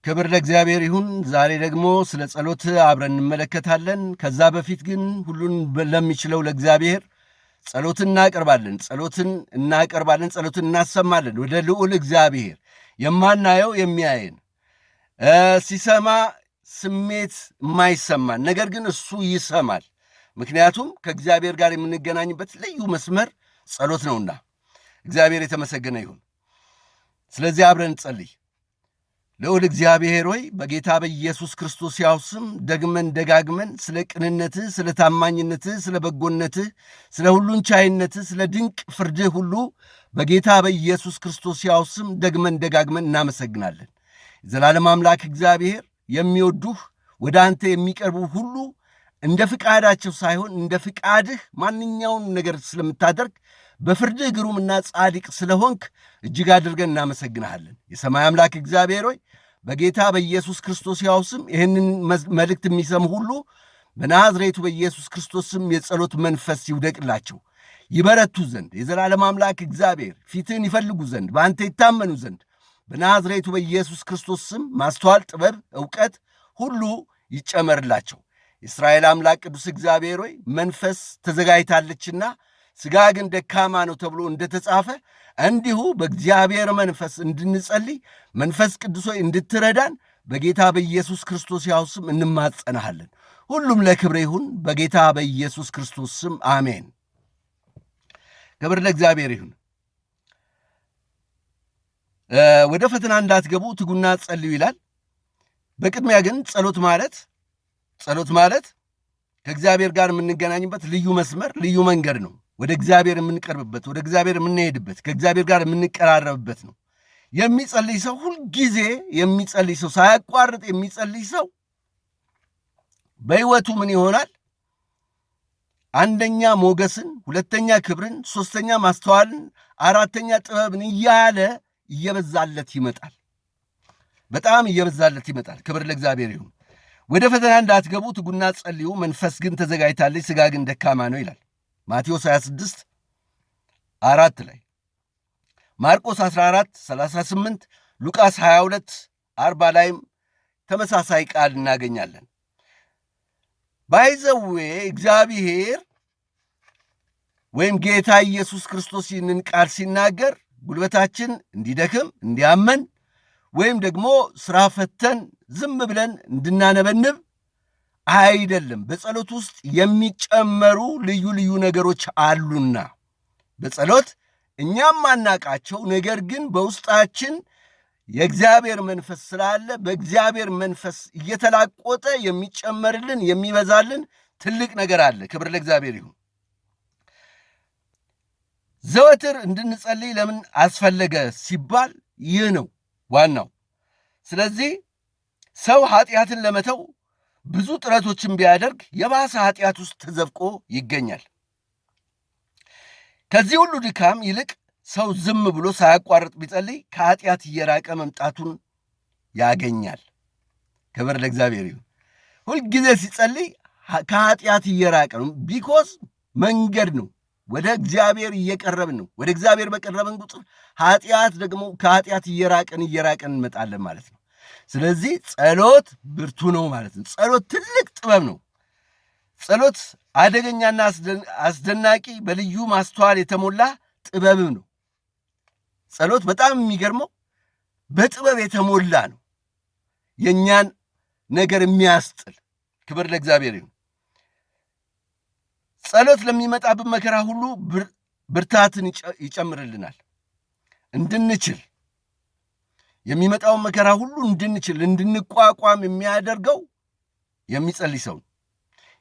ክብር ለእግዚአብሔር ይሁን። ዛሬ ደግሞ ስለ ጸሎት አብረን እንመለከታለን። ከዛ በፊት ግን ሁሉን ለሚችለው ለእግዚአብሔር ጸሎትን እናቀርባለን፣ ጸሎትን እናሰማለን ወደ ልዑል እግዚአብሔር። የማናየው የሚያየን ሲሰማ ስሜት የማይሰማን ነገር ግን እሱ ይሰማል። ምክንያቱም ከእግዚአብሔር ጋር የምንገናኝበት ልዩ መስመር ጸሎት ነውና እግዚአብሔር የተመሰገነ ይሁን። ስለዚህ አብረን እንጸልይ። ልዑል እግዚአብሔር ሆይ በጌታ በኢየሱስ ክርስቶስ ያው ስም ደግመን ደጋግመን ስለ ቅንነትህ፣ ስለ ታማኝነትህ፣ ስለ በጎነትህ፣ ስለ ሁሉን ቻይነትህ፣ ስለ ድንቅ ፍርድህ ሁሉ በጌታ በኢየሱስ ክርስቶስ ያው ስም ደግመን ደጋግመን እናመሰግናለን። የዘላለም አምላክ እግዚአብሔር የሚወዱህ ወደ አንተ የሚቀርቡ ሁሉ እንደ ፍቃዳቸው ሳይሆን እንደ ፍቃድህ ማንኛውን ነገር ስለምታደርግ በፍርድህ ግሩምና ጻድቅ ስለሆንክ እጅግ አድርገን እናመሰግንሃለን። የሰማይ አምላክ እግዚአብሔር ሆይ በጌታ በኢየሱስ ክርስቶስ ያው ስም ይህንን መልእክት የሚሰሙ ሁሉ በናዝሬቱ በኢየሱስ ክርስቶስ ስም የጸሎት መንፈስ ይውደቅላቸው፣ ይበረቱ ዘንድ የዘላለም አምላክ እግዚአብሔር ፊትህን ይፈልጉ ዘንድ በአንተ ይታመኑ ዘንድ በናዝሬቱ በኢየሱስ ክርስቶስ ስም ማስተዋል፣ ጥበብ፣ ዕውቀት ሁሉ ይጨመርላቸው። የእስራኤል አምላክ ቅዱስ እግዚአብሔር ሆይ መንፈስ ተዘጋጅታለችና ሥጋ ግን ደካማ ነው ተብሎ እንደተጻፈ እንዲሁ በእግዚአብሔር መንፈስ እንድንጸልይ መንፈስ ቅዱስ ሆይ እንድትረዳን በጌታ በኢየሱስ ክርስቶስ ያው ስም እንማጸናሃለን። ሁሉም ለክብሬ ይሁን በጌታ በኢየሱስ ክርስቶስ ስም አሜን። ክብር ለእግዚአብሔር ይሁን። ወደ ፈተና እንዳትገቡ ትጉና ጸልዩ ይላል። በቅድሚያ ግን ጸሎት ማለት ከእግዚአብሔር ጋር የምንገናኝበት ልዩ መስመር፣ ልዩ መንገድ ነው። ወደ እግዚአብሔር የምንቀርብበት፣ ወደ እግዚአብሔር የምንሄድበት፣ ከእግዚአብሔር ጋር የምንቀራረብበት ነው። የሚጸልይ ሰው ሁልጊዜ የሚጸልይ ሰው ሳያቋርጥ የሚጸልይ ሰው በሕይወቱ ምን ይሆናል? አንደኛ ሞገስን፣ ሁለተኛ ክብርን፣ ሦስተኛ ማስተዋልን፣ አራተኛ ጥበብን እያለ እየበዛለት ይመጣል። በጣም እየበዛለት ይመጣል። ክብር ለእግዚአብሔር ይሁን። ወደ ፈተና እንዳትገቡ ትጉና ጸልዩ፣ መንፈስ ግን ተዘጋጅታለች፣ ሥጋ ግን ደካማ ነው ይላል ማቴዎስ 26:4 ላይ፣ ማርቆስ 14:38፣ ሉቃስ 22:40 ላይም ተመሳሳይ ቃል እናገኛለን። ባይዘዌ እግዚአብሔር ወይም ጌታ ኢየሱስ ክርስቶስ ይህንን ቃል ሲናገር ጉልበታችን እንዲደክም እንዲያመን ወይም ደግሞ ሥራ ፈተን ዝም ብለን እንድናነበንብ አይደለም። በጸሎት ውስጥ የሚጨመሩ ልዩ ልዩ ነገሮች አሉና በጸሎት እኛም ማናቃቸው ነገር ግን በውስጣችን የእግዚአብሔር መንፈስ ስላለ በእግዚአብሔር መንፈስ እየተላቆጠ የሚጨመርልን የሚበዛልን ትልቅ ነገር አለ። ክብር ለእግዚአብሔር ይሁን። ዘወትር እንድንጸልይ ለምን አስፈለገ ሲባል ይህ ነው ዋናው። ስለዚህ ሰው ኃጢአትን ለመተው ብዙ ጥረቶችን ቢያደርግ የባሰ ኃጢአት ውስጥ ተዘፍቆ ይገኛል። ከዚህ ሁሉ ድካም ይልቅ ሰው ዝም ብሎ ሳያቋርጥ ቢጸልይ ከኃጢአት እየራቀ መምጣቱን ያገኛል። ክብር ለእግዚአብሔር ይሁን። ሁልጊዜ ሲጸልይ ከኃጢአት እየራቀ ነው። ቢኮዝ መንገድ ነው። ወደ እግዚአብሔር እየቀረብን ነው። ወደ እግዚአብሔር በቀረብን ቁጥር ኃጢአት ደግሞ ከኃጢአት እየራቀን እንመጣለን ማለት ነው። ስለዚህ ጸሎት ብርቱ ነው ማለት ነው። ጸሎት ትልቅ ጥበብ ነው። ጸሎት አደገኛና አስደናቂ በልዩ ማስተዋል የተሞላ ጥበብም ነው። ጸሎት በጣም የሚገርመው በጥበብ የተሞላ ነው። የእኛን ነገር የሚያስጥል። ክብር ለእግዚአብሔር ይሁን። ጸሎት ለሚመጣብን መከራ ሁሉ ብርታትን ይጨምርልናል። እንድንችል የሚመጣውን መከራ ሁሉ እንድንቋቋም የሚያደርገው የሚጸልይ ሰው ነው።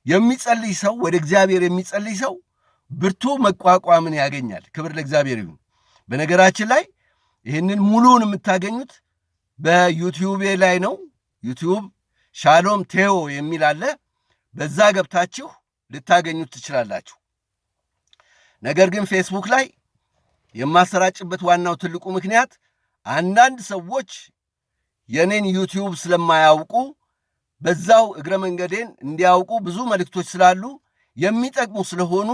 የሚጸልይ ሰው ወደ እግዚአብሔር የሚጸልይ ሰው ብርቱ መቋቋምን ያገኛል። ክብር ለእግዚአብሔር ይሁን። በነገራችን ላይ ይህንን ሙሉውን የምታገኙት በዩቲዩብ ላይ ነው። ዩቲዩብ ሻሎም ቴዎ የሚል አለ። በዛ ገብታችሁ ልታገኙት ትችላላችሁ። ነገር ግን ፌስቡክ ላይ የማሰራጭበት ዋናው ትልቁ ምክንያት አንዳንድ ሰዎች የኔን ዩቲዩብ ስለማያውቁ በዛው እግረ መንገዴን እንዲያውቁ ብዙ መልእክቶች ስላሉ የሚጠቅሙ ስለሆኑ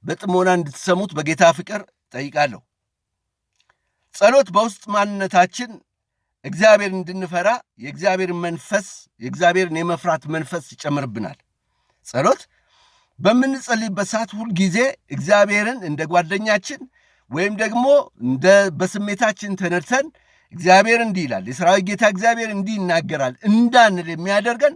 በጥሞና እንድትሰሙት በጌታ ፍቅር ጠይቃለሁ። ጸሎት በውስጥ ማንነታችን እግዚአብሔር እንድንፈራ የእግዚአብሔርን መንፈስ የእግዚአብሔርን የመፍራት መንፈስ ይጨምርብናል። ጸሎት በምንጸልይበት ሰዓት ሁልጊዜ እግዚአብሔርን እንደ ጓደኛችን ወይም ደግሞ በስሜታችን ተነድተን እግዚአብሔር እንዲህ ይላል፣ የሰራዊት ጌታ እግዚአብሔር እንዲህ ይናገራል እንዳንል የሚያደርገን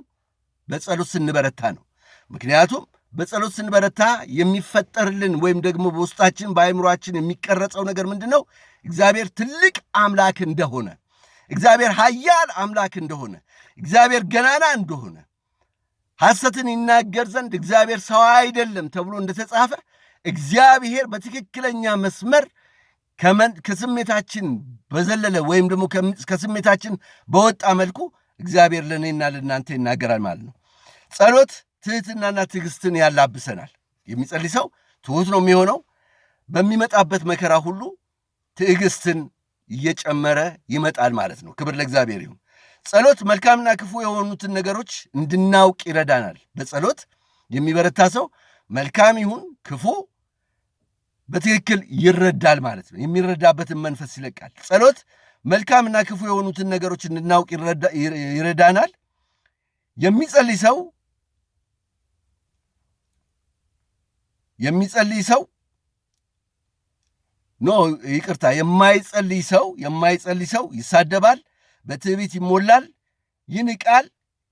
በጸሎት ስንበረታ ነው። ምክንያቱም በጸሎት ስንበረታ የሚፈጠርልን ወይም ደግሞ በውስጣችን በአእምሯችን የሚቀረጸው ነገር ምንድን ነው? እግዚአብሔር ትልቅ አምላክ እንደሆነ፣ እግዚአብሔር ኃያል አምላክ እንደሆነ፣ እግዚአብሔር ገናና እንደሆነ፣ ሐሰትን ይናገር ዘንድ እግዚአብሔር ሰው አይደለም ተብሎ እንደተጻፈ እግዚአብሔር በትክክለኛ መስመር ከስሜታችን በዘለለ ወይም ደግሞ ከስሜታችን በወጣ መልኩ እግዚአብሔር ለእኔና ለእናንተ ይናገራል ማለት ነው። ጸሎት ትሕትናና ትዕግስትን ያላብሰናል። የሚጸልይ ሰው ትሑት ነው የሚሆነው። በሚመጣበት መከራ ሁሉ ትዕግስትን እየጨመረ ይመጣል ማለት ነው። ክብር ለእግዚአብሔር ይሁን። ጸሎት መልካምና ክፉ የሆኑትን ነገሮች እንድናውቅ ይረዳናል። በጸሎት የሚበረታ ሰው መልካም ይሁን ክፉ በትክክል ይረዳል ማለት ነው። የሚረዳበትን መንፈስ ይለቃል። ጸሎት መልካምና ክፉ የሆኑትን ነገሮች እንድናውቅ ይረዳናል። የማይጸልይ ሰው ይሳደባል፣ በትዕቢት ይሞላል፣ ይንቃል፣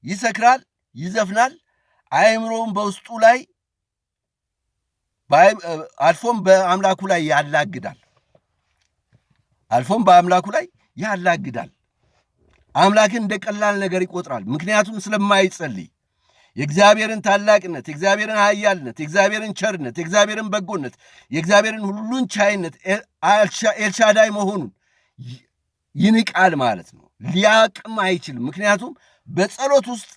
ይሰክራል፣ ይዘፍናል፣ አእምሮውን በውስጡ ላይ አልፎም በአምላኩ ላይ ያላግዳል። አምላክን እንደ ቀላል ነገር ይቆጥራል። ምክንያቱም ስለማይጸልይ የእግዚአብሔርን ታላቅነት፣ የእግዚአብሔርን ኃያልነት፣ የእግዚአብሔርን ቸርነት፣ የእግዚአብሔርን በጎነት፣ የእግዚአብሔርን ሁሉን ቻይነት ኤልሻዳይ መሆኑን ይንቃል ማለት ነው። ሊያቅም አይችልም። ምክንያቱም በጸሎት ውስጥ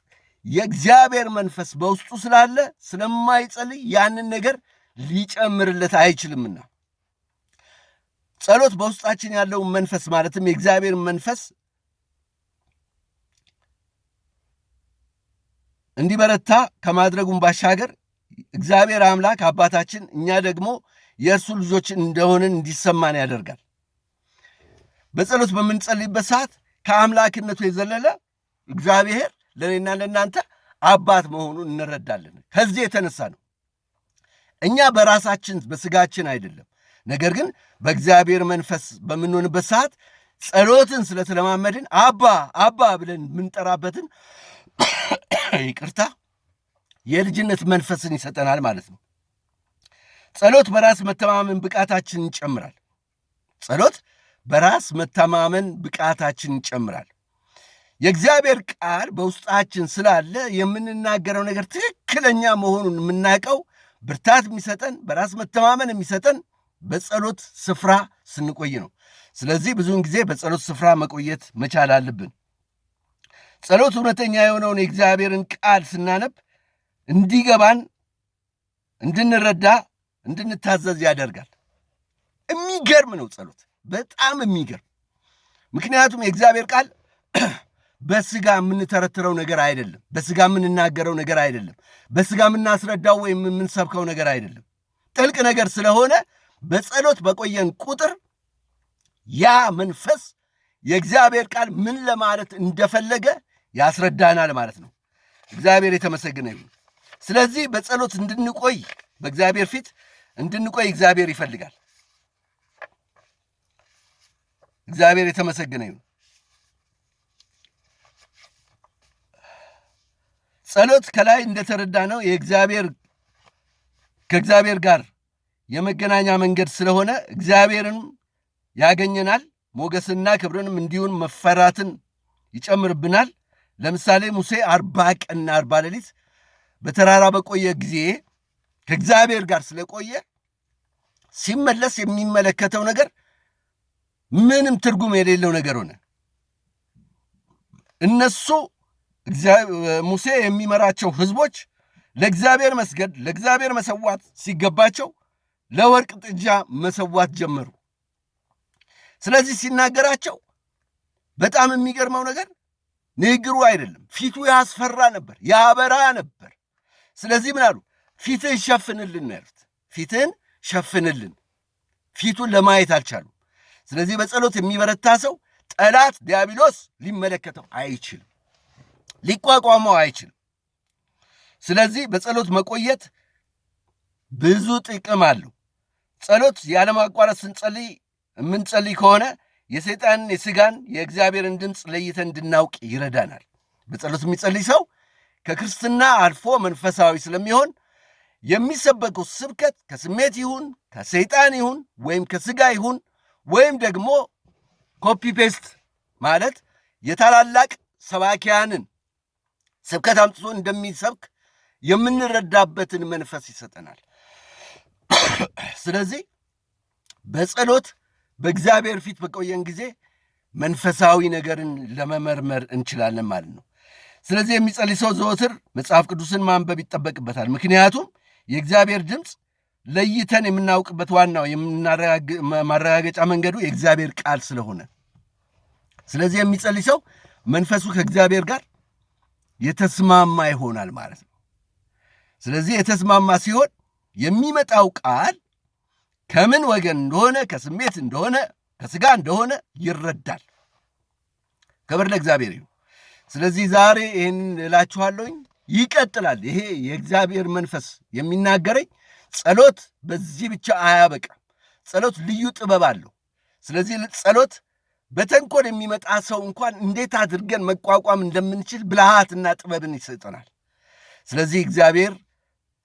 የእግዚአብሔር መንፈስ በውስጡ ስላለ ስለማይጸልይ ያንን ነገር ሊጨምርለት አይችልምና ጸሎት በውስጣችን ያለውን መንፈስ ማለትም የእግዚአብሔር መንፈስ እንዲበረታ ከማድረጉም ባሻገር እግዚአብሔር አምላክ አባታችን እኛ ደግሞ የእርሱ ልጆች እንደሆንን እንዲሰማን ያደርጋል። በጸሎት በምንጸልይበት ሰዓት ከአምላክነቱ የዘለለ እግዚአብሔር ለእኔና ለእናንተ አባት መሆኑን እንረዳለን። ከዚህ የተነሳ ነው እኛ በራሳችን በስጋችን አይደለም፣ ነገር ግን በእግዚአብሔር መንፈስ በምንሆንበት ሰዓት ጸሎትን ስለተለማመድን አባ ብለን የምንጠራበትን የልጅነት መንፈስን ይሰጠናል ማለት ነው። ጸሎት በራስ መተማመን ብቃታችን ይጨምራል። የእግዚአብሔር ቃል በውስጣችን ስላለ የምንናገረው ነገር ትክክለኛ መሆኑን የምናውቀው ብርታት የሚሰጠን በራስ መተማመን የሚሰጠን በጸሎት ስፍራ ስንቆይ ነው። ስለዚህ ብዙውን ጊዜ በጸሎት ስፍራ መቆየት መቻል አለብን። ጸሎት እውነተኛ የሆነውን የእግዚአብሔርን ቃል ስናነብ እንዲገባን፣ እንድንረዳ፣ እንድንታዘዝ ያደርጋል። የሚገርም ነው ጸሎት፣ በጣም የሚገርም። ምክንያቱም የእግዚአብሔር ቃል በስጋ የምንተረትረው ነገር አይደለም፣ በስጋ የምንናገረው ነገር አይደለም፣ በስጋ የምናስረዳው ወይም የምንሰብከው ነገር አይደለም። ጥልቅ ነገር ስለሆነ በጸሎት በቆየን ቁጥር ያ መንፈስ የእግዚአብሔር ቃል ምን ለማለት እንደፈለገ ያስረዳናል ማለት ነው። እግዚአብሔር የተመሰገነ ይሁን። ስለዚህ በጸሎት እንድንቆይ፣ በእግዚአብሔር ፊት እንድንቆይ እግዚአብሔር ይፈልጋል። እግዚአብሔር የተመሰገነ ይሁን። ጸሎት ከላይ እንደተረዳ ነው ከእግዚአብሔር ጋር የመገናኛ መንገድ ስለሆነ እግዚአብሔርን ያገኘናል፣ ሞገስና ክብርንም እንዲሁን መፈራትን ይጨምርብናል። ለምሳሌ ሙሴ 40 ቀንና 40 ሌሊት በተራራ በቆየ ጊዜ ከእግዚአብሔር ጋር ስለቆየ ሲመለስ የሚመለከተው ነገር ምንም ትርጉም የሌለው ነገር ሆነ። እነሱ ሙሴ የሚመራቸው ህዝቦች ለእግዚአብሔር መስገድ፣ ለእግዚአብሔር መሰዋት ሲገባቸው ለወርቅ ጥጃ መሰዋት ጀመሩ። ስለዚህ ሲናገራቸው በጣም የሚገርመው ነገር ንግግሩ አይደለም፣ ፊቱ ያስፈራ ነበር፣ ያበራ ነበር። ስለዚህ ምን አሉ? ፊትህን ሸፍንልን ያሉት። ፊትህን ሸፍንልን። ፊቱን ለማየት አልቻሉም። ስለዚህ በጸሎት የሚበረታ ሰው ጠላት ዲያብሎስ ሊመለከተው አይችልም፣ ሊቋቋመው አይችልም። ስለዚህ በጸሎት መቆየት ብዙ ጥቅም አለው። ጸሎት ያለማቋረጥ ስንጸልይ የምንጸልይ ከሆነ የሰይጣንን፣ የሥጋን፣ የእግዚአብሔርን ድምፅ ለይተን እንድናውቅ ይረዳናል። በጸሎት የሚጸልይ ሰው ከክርስትና አልፎ መንፈሳዊ ስለሚሆን የሚሰበከው ስብከት ከስሜት ይሁን ከሰይጣን ይሁን ወይም ከሥጋ ይሁን ወይም ደግሞ ኮፒ ፔስት ማለት የታላላቅ ሰባኪያንን ስብከት አምጥቶ እንደሚሰብክ የምንረዳበትን መንፈስ ይሰጠናል። ስለዚህ በጸሎት በእግዚአብሔር ፊት በቆየን ጊዜ መንፈሳዊ ነገርን ለመመርመር እንችላለን ማለት ነው። ስለዚህ የሚጸልይ ሰው ዘወትር መጽሐፍ ቅዱስን ማንበብ ይጠበቅበታል። ምክንያቱም የእግዚአብሔር ድምፅ ለይተን የምናውቅበት ዋናው ማረጋገጫ መንገዱ የእግዚአብሔር ቃል ስለሆነ፣ ስለዚህ የሚጸልይ ሰው መንፈሱ ከእግዚአብሔር ጋር የተስማማ ይሆናል ማለት ነው። ስለዚህ የተስማማ ሲሆን የሚመጣው ቃል ከምን ወገን እንደሆነ፣ ከስሜት እንደሆነ፣ ከሥጋ እንደሆነ ይረዳል። ክብር ለእግዚአብሔር ይሁን። ስለዚህ ዛሬ ይህን እላችኋለሁኝ። ይቀጥላል። ይሄ የእግዚአብሔር መንፈስ የሚናገረኝ ጸሎት በዚህ ብቻ አያበቃም። ጸሎት ልዩ ጥበብ አለው። ስለዚህ ጸሎት በተንኮል የሚመጣ ሰው እንኳን እንዴት አድርገን መቋቋም እንደምንችል ብልሃትና ጥበብን ይሰጠናል። ስለዚህ እግዚአብሔር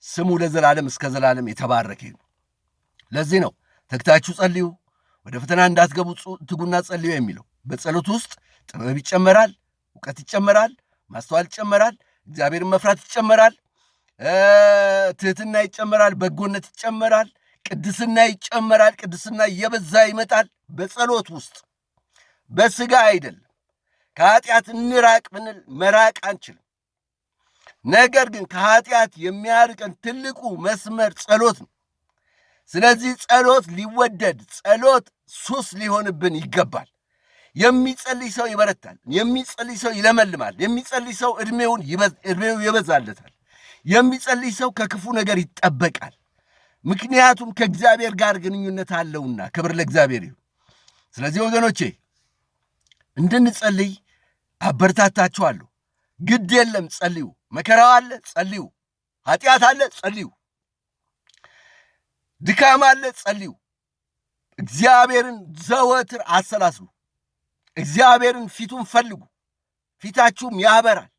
ስሙ ለዘላለም እስከ ዘላለም የተባረከ ነው። ለዚህ ነው ተግታችሁ ጸልዩ፣ ወደ ፈተና እንዳትገቡ ትጉና ጸልዩ የሚለው። በጸሎት ውስጥ ጥበብ ይጨመራል፣ እውቀት ይጨመራል፣ ማስተዋል ይጨመራል፣ እግዚአብሔርን መፍራት ይጨመራል፣ ትሕትና ይጨመራል፣ በጎነት ይጨመራል፣ ቅድስና ይጨመራል። ቅድስና እየበዛ ይመጣል በጸሎት ውስጥ። በሥጋ አይደለም። ከኃጢአት እንራቅ ብንል መራቅ አንችልም። ነገር ግን ከኃጢአት የሚያርቀን ትልቁ መስመር ጸሎት ነው። ስለዚህ ጸሎት ሊወደድ፣ ጸሎት ሱስ ሊሆንብን ይገባል። የሚጸልይ ሰው ይበረታል። የሚጸልይ ሰው ይለመልማል። የሚጸልይ ሰው ዕድሜው ይበዛለታል። የሚጸልይ ሰው ከክፉ ነገር ይጠበቃል። ምክንያቱም ከእግዚአብሔር ጋር ግንኙነት አለውና። ክብር ለእግዚአብሔር ይሁን። ስለዚህ ወገኖቼ እንድንጸልይ አበረታታችኋለሁ። ግድ የለም ጸልዩ። መከራው አለ፣ ጸልዩ። ኃጢአት አለ፣ ጸልዩ። ድካም አለ፣ ጸልዩ። እግዚአብሔርን ዘወትር አሰላስሉ። እግዚአብሔርን ፊቱን ፈልጉ፣ ፊታችሁም ያበራል።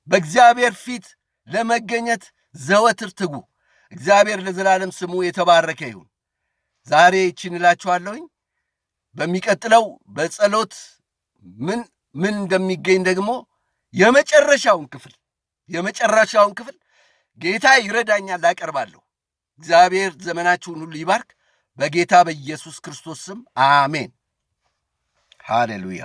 በእግዚአብሔር ፊት ለመገኘት ዘወትር ትጉ። እግዚአብሔር ለዘላለም ስሙ የተባረከ ይሁን። ዛሬ ይህችን እላችኋለሁኝ። በሚቀጥለው በጸሎት ምን እንደሚገኝ ደግሞ የመጨረሻውን ክፍል ጌታ ይረዳኛል አቀርባለሁ። እግዚአብሔር ዘመናችሁን ሁሉ ይባርክ። በጌታ በኢየሱስ ክርስቶስ ስም አሜን። ሃሌሉያ።